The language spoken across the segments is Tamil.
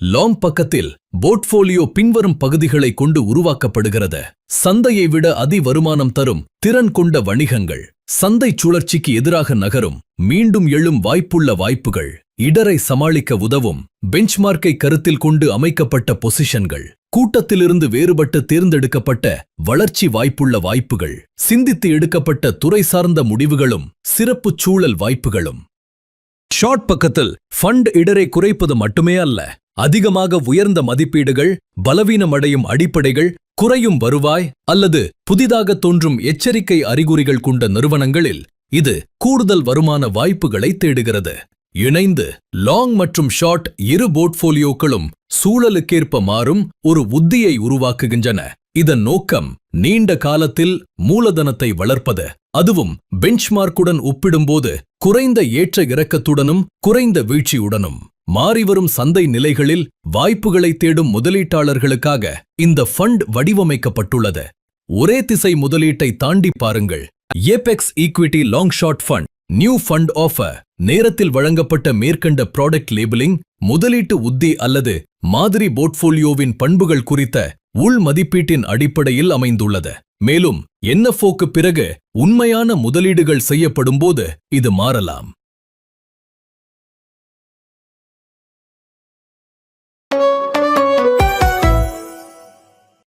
லாங் பக்கத்தில் போர்ட்ஃபோலியோ பின்வரும் பகுதிகளை கொண்டு உருவாக்கப்படுகிறது. சந்தையை விட வருமானம் தரும் திறன் கொண்ட வணிகங்கள், சந்தை சுழற்சிக்கு எதிராக நகரும் மீண்டும் எழும் வாய்ப்புள்ள வாய்ப்புகள், இடரை சமாளிக்க உதவும் பெஞ்ச்மார்க்கை கருத்தில் கொண்டு அமைக்கப்பட்ட பொசிஷன்கள், கூட்டத்திலிருந்து வேறுபட்டு தேர்ந்தெடுக்கப்பட்ட வளர்ச்சி வாய்ப்புள்ள வாய்ப்புகள், சிந்தித்து எடுக்கப்பட்ட துறை சார்ந்த முடிவுகளும் சிறப்புச் சூழல் வாய்ப்புகளும். ஷார்ட் பக்கத்தில் ஃபண்ட் இடரை குறைப்பது மட்டுமே அல்ல, அதிகமாக உயர்ந்த மதிப்பீடுகள், பலவீனமடையும் அடிப்படைகள், குறையும் வருவாய் அல்லது புதிதாக தோன்றும் எச்சரிக்கை அறிகுறிகள் கொண்ட நிறுவனங்களில் இது கூடுதல் வருமான வாய்ப்புகளை தேடுகிறது. இணைந்து லாங் மற்றும் ஷார்ட் இரு போர்ட்ஃபோலியோக்களும் சூழலுக்கேற்ப மாறும் ஒரு உத்தியை உருவாக்குகின்றன. இதன் நோக்கம் நீண்ட காலத்தில் மூலதனத்தை வளர்ப்பது, அதுவும் பெஞ்ச்மார்க்குடன் ஒப்பிடும்போது குறைந்த ஏற்ற இறக்கத்துடனும் குறைந்த வீழ்ச்சியுடனும். மாறிவரும் சந்தை நிலைகளில் வாய்ப்புகளை தேடும் முதலீட்டாளர்களுக்காக இந்த ஃபண்ட் வடிவமைக்கப்பட்டுள்ளது. ஒரே திசை முதலீட்டை தாண்டி பாருங்கள். Apex equity long short fund new fund offer நேரத்தில் வழங்கப்பட்ட மேற்கண்ட ப்ராடக்ட் லேபிளிங் முதலீட்டு உத்தி அல்லது மாதிரி போர்ட்ஃபோலியோவின் பண்புகள் குறித்த உள் மதிப்பீட்டின் அடிப்படையில் அமைந்துள்ளது. மேலும் என்எஃப்ஓக்கு பிறகு உண்மையான முதலீடுகள் செய்யப்படும்போது இது மாறலாம்.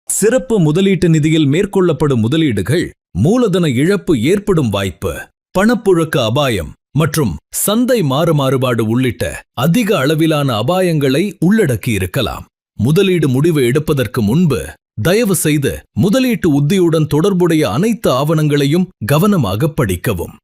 சிறப்பு முதலீட்டு நிதியில் மேற்கொள்ளப்படும் முதலீடுகள் மூலதன இழப்பு ஏற்படும் வாய்ப்பு, பணப்புழக்க அபாயம் மற்றும் சந்தை மாறுபாடு உள்ளிட்ட அதிக அளவிலான அபாயங்களை உள்ளடக்கி இருக்கலாம். முதலீடு முடிவு எடுப்பதற்கு முன்பு தயவு செய்து முதலீட்டு உத்தியுடன் தொடர்புடைய அனைத்து ஆவணங்களையும் கவனமாக படிக்கவும்.